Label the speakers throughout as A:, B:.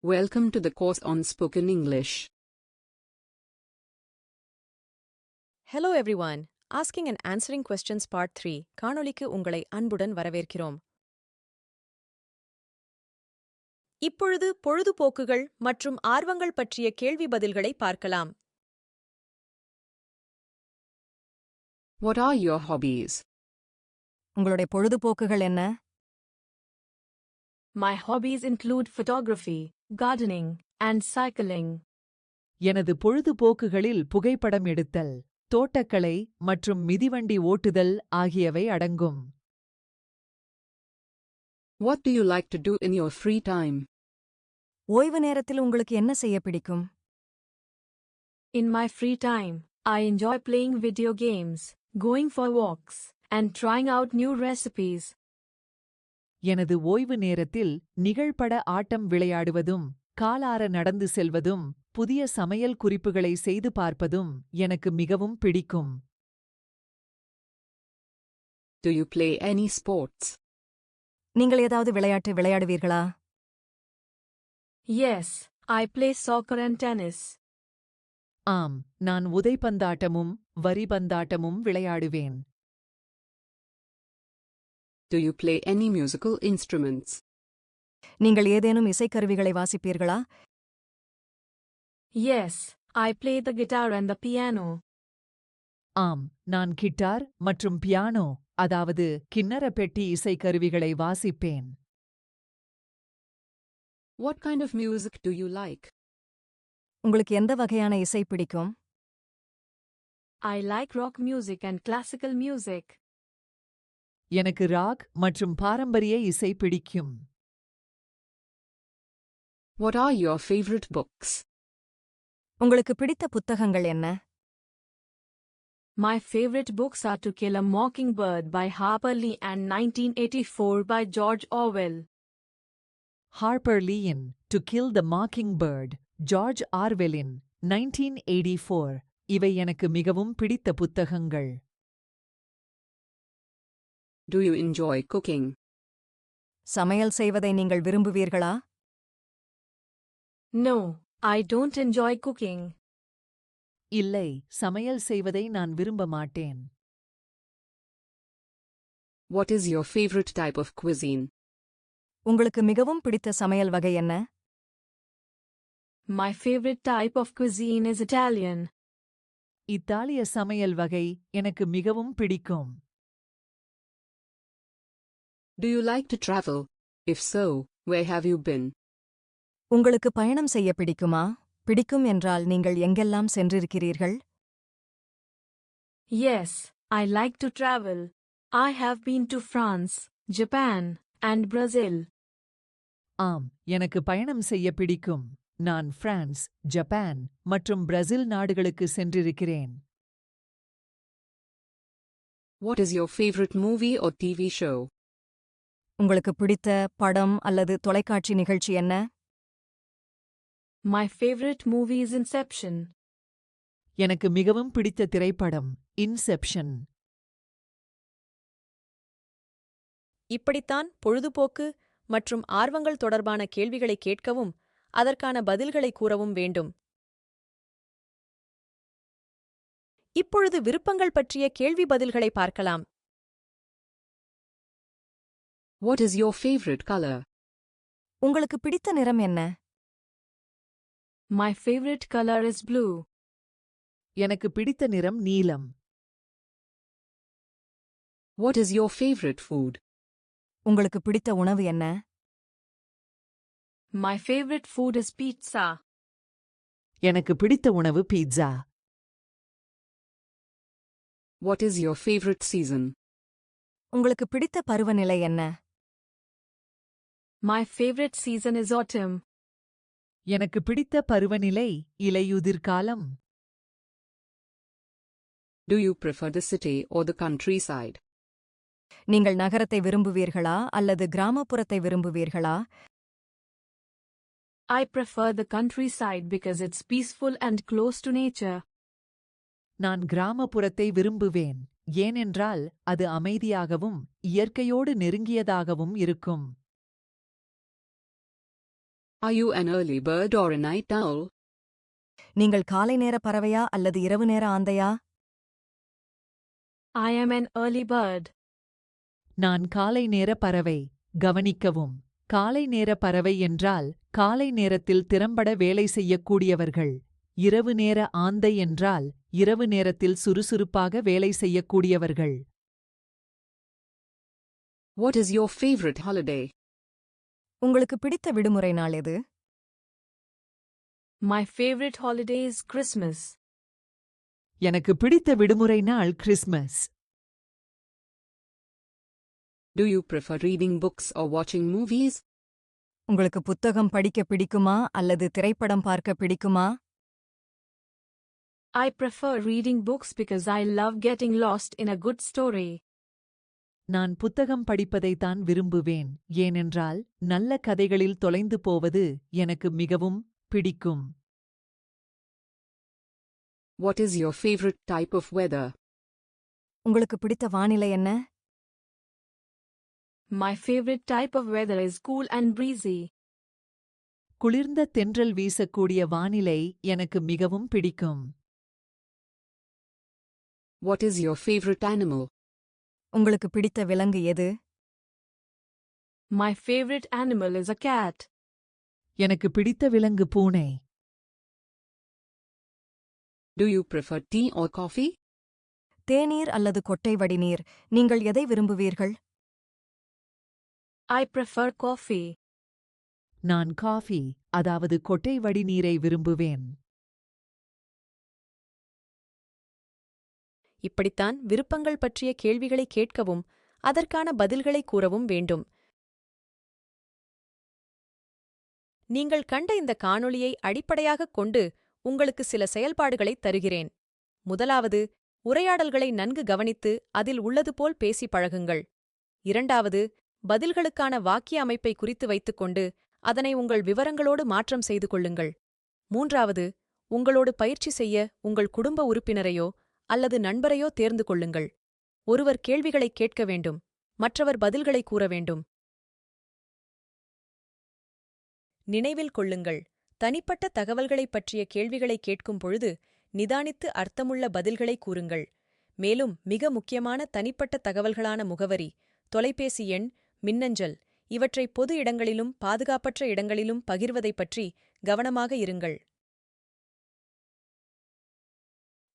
A: Welcome to the course on Spoken English.
B: Hello everyone. Asking and Answering Questions Part 3 காணொளிக்கு உங்களை அன்புடன் வரவேற்கிறோம். இப்பொழுது பொழுதுபோக்குகள் மற்றும் ஆர்வங்கள் பற்றிய கேள்வி பதில்களை பார்க்கலாம்.
A: What are your hobbies?
C: உங்களுடைய பொழுதுபோக்குகள் என்ன?
D: My hobbies include photography, gardening, and cycling.
E: எனது பொழுதுபோக்குகளில் புகைப்படம் எடுத்தல், தோட்டக்கலை மற்றும் மிதிவண்டி ஓட்டுதல் ஆகியவை அடங்கும்.
A: What do you like to do in your free time?
C: ஓய்வு நேரத்தில் உங்களுக்கு என்ன செய்ய பிடிக்கும்?
D: In my free time, I enjoy playing video games, going for walks, and trying out new recipes.
E: எனது ஓய்வு நேரத்தில் நிகழ்பட ஆட்டம் விளையாடுவதும், காலார நடந்து செல்வதும், புதிய சமையல் குறிப்புகளை செய்து பார்ப்பதும் எனக்கு மிகவும் பிடிக்கும்.
A: Do you play any sports?
C: நீங்கள் ஏதாவது விளையாட்டு விளையாடுவீர்களா?
D: Yes, I play soccer and tennis.
E: ஆம், நான் உதைபந்தாட்டமும் வரிபந்தாட்டமும் விளையாடுவேன்.
A: Do you play any musical instruments?
C: நீங்கள் ஏதேனும் இசைக்கருவிகளை வாசிப்பீர்களா?
D: Yes, I play the guitar and the piano.
E: ஆம், நான் கிட்டார் மற்றும் பியானோ, அதாவது கிண்ணற பெட்டி இசைக்கருவிகளை வாசிப்பேன்.
A: What kind of music do you like?
C: உங்களுக்கு எந்த வகையான இசை பிடிக்கும்?
D: I like rock music and classical music.
E: எனக்கு ராக் மற்றும் பாரம்பரிய இசை பிடிக்கும்.
A: What are your favorite books?
C: உங்களுக்கு பிடித்த புத்தகங்கள் என்ன?
D: My favorite books are To Kill a Mockingbird by Harper Lee and 1984 by George Orwell.
E: Harper லீயின் டு கில் த மாக்கிங்பேர்ட், ஜார்ஜ் ஆர்வெலின் 1984 இவை எனக்கு மிகவும் பிடித்த புத்தகங்கள்.
A: Do you enjoy cooking?
C: சமையல் செய்வதை நீங்கள் விரும்புவீர்களா?
D: No, I don't enjoy cooking.
E: இல்லை, சமையல் செய்வதை நான் விரும்ப மாட்டேன்.
A: What is your favorite type of cuisine?
C: உங்களுக்கு மிகவும் பிடித்த சமையல் வகை என்ன?
D: My favorite type of cuisine is Italian.
E: இத்தாலிய சமையல் வகை எனக்கு மிகவும் பிடிக்கும்.
A: Do you like to travel? If so, where have you been?
C: உங்களுக்கு பயணம் செய்ய பிடிக்குமா? பிடிக்கும் என்றால் நீங்கள் எங்கெல்லாம் சென்றிருக்கிறீர்கள்?
D: Yes, I like to travel. I have been to France, Japan, and Brazil.
E: ஆம், எனக்கு பயணம் செய்ய பிடிக்கும். நான் பிரான்ஸ், ஜப்பான் மற்றும் பிரேசில் நாடுகளுக்கு சென்றிருக்கிறேன்.
A: What is your favorite movie or TV show?
C: உங்களுக்கு பிடித்த படம் அல்லது தொலைக்காட்சி நிகழ்ச்சி என்ன?
D: My favorite movie is Inception.
E: எனக்கு மிகவும் பிடித்த திரைப்படம் இன்செப்ஷன்.
B: இப்படித்தான் பொழுதுபோக்கு மற்றும் ஆர்வங்கள் தொடர்பான கேள்விகளை கேட்கவும் அதற்கான பதில்களை கூறவும் வேண்டும். இப்பொழுது விருப்பங்கள் பற்றிய கேள்வி பதில்களை பார்க்கலாம்.
A: What is your favorite color?
C: உங்களுக்கு பிடித்த நிறம் என்ன?
D: My favorite color is blue.
E: எனக்கு பிடித்த நிறம் நீலம்.
A: What is your favorite food?
C: உங்களுக்கு பிடித்த உணவு என்ன?
D: My favorite food is pizza.
E: எனக்கு பிடித்த உணவு pizza.
A: What is your favorite season?
C: உங்களுக்கு பிடித்த பருவநிலை என்ன?
D: My favorite season is autumn.
E: எனக்கு பிடித்த பருவநிலை இலையுதிர்காலம்.
A: Do you prefer the city or the countryside?
C: நீங்கள் நகரத்தை விரும்புவீர்களா அல்லது கிராமப்புறத்தை விரும்புவீர்களா?
D: I prefer the countryside because it's peaceful and close to nature.
E: நான் கிராமப்புறத்தை விரும்புவேன், ஏனென்றால் அது அமைதியாகவும் இயற்கையோடு நெருங்கியதாகவும் இருக்கும்.
A: Are you an early bird or a night owl?
C: நீங்கள் காலை நேர பறவையா அல்லது இரவு நேர ஆந்தையா?
D: I am an early bird.
E: நான் காலை நேர பறவை. கவனிக்கவும். காலை நேர பறவை என்றால் காலை நேரத்தில் திறம்பட வேலை செய்யக்கூடியவர்கள். இரவு நேர ஆந்தை என்றால் இரவு நேரத்தில் சுறுசுறுப்பாக வேலை செய்யக்கூடியவர்கள்.
A: What is your favorite holiday?
C: உங்களுக்கு பிடித்த விடுமுறை நாள் எது?
D: My favorite holiday is Christmas.
E: எனக்கு பிடித்த விடுமுறை நாள் Christmas.
A: Do you prefer reading books or watching movies?
C: உங்களுக்கு புத்தகம் படிக்க பிடிக்குமா அல்லது திரைப்படம் பார்க்க பிடிக்குமா?
D: I prefer reading books because I love getting lost in a good story.
E: நான் புத்தகம் படிப்பதைத்தான் விரும்புவேன், ஏனென்றால் நல்ல கதைகளில் தொலைந்து போவது எனக்கு மிகவும் பிடிக்கும்.
A: What is your favorite type of weather?
C: உங்களுக்கு பிடித்த வானிலை என்ன?
D: My favorite type of weather is cool and breezy.
E: குளிர்ந்த தென்றல் வீசக்கூடிய வானிலை எனக்கு மிகவும் பிடிக்கும்.
A: What is your favorite animal?
C: உங்களுக்கு பிடித்த விலங்கு எது?
D: My favorite animal is a cat.
E: எனக்கு பிடித்த விலங்கு பூனை.
A: Do you prefer tea or coffee?
C: தேநீர் அல்லது கொட்டை வடிநீர், நீங்கள் எதை விரும்புவீர்கள்?
D: I prefer coffee.
E: நான் காஃபி, அதாவது கொட்டை வடிநீரை விரும்புவேன்.
B: இப்படித்தான் விருப்பங்கள் பற்றிய கேள்விகளை கேட்கவும் அதற்கான பதில்களை கூறவும் வேண்டும். நீங்கள் கண்ட இந்த காணொளியை அடிப்படையாகக் கொண்டு உங்களுக்கு சில செயல்பாடுகளைத் தருகிறேன். முதலாவது, உரையாடல்களை நன்கு கவனித்து அதில் உள்ளது போல் பேசி பழகுங்கள். இரண்டாவது, பதில்களுக்கான வாக்கிய அமைப்பை குறித்து வைத்துக்கொண்டு அதனை உங்கள் விவரங்களோடு மாற்றம் செய்து கொள்ளுங்கள். மூன்றாவது, உங்களோடு பயிற்சி செய்ய உங்கள் குடும்ப உறுப்பினரையோ அல்லது நண்பரையோ தேர்ந்து கொள்ளுங்கள். ஒருவர் கேள்விகளைக் கேட்க வேண்டும், மற்றவர் பதில்களை கூற வேண்டும். நினைவில் கொள்ளுங்கள், தனிப்பட்ட தகவல்களைப் பற்றிய கேள்விகளை கேட்கும் பொழுது நிதானித்து அர்த்தமுள்ள பதில்களை கூறுங்கள். மேலும் மிக முக்கியமான தனிப்பட்ட தகவல்களான முகவரி, தொலைபேசி எண், மின்னஞ்சல் இவற்றை பொது இடங்களிலும் பாதுகாப்பற்ற இடங்களிலும் பகிர்வதைப் பற்றி கவனமாக இருங்கள்.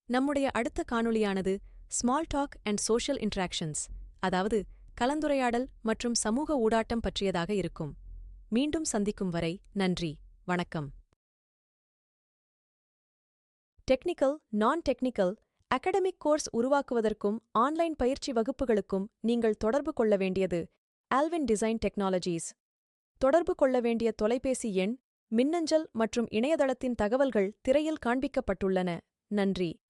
B: நம்முடைய அடுத்த காணொளியானது small talk and social interactions, அதாவது கலந்துரையாடல் மற்றும் சமூக ஊடாட்டம் பற்றியதாக இருக்கும். மீண்டும் சந்திக்கும் வரை நன்றி, வணக்கம். டெக்னிக்கல், நான் டெக்னிக்கல், அகடமிக் கோர்ஸ் உருவாக்குவதற்கும் ஆன்லைன் பயிற்சி வகுப்புகளுக்கும் நீங்கள் தொடர்பு கொள்ள வேண்டியது ஆல்வின் டிசைன் டெக்னாலஜீஸ். தொடர்பு கொள்ள வேண்டிய தொலைபேசி எண், மின்னஞ்சல் மற்றும் இணையதளத்தின் தகவல்கள் திரையில் காண்பிக்கப்பட்டுள்ளன. நன்றி.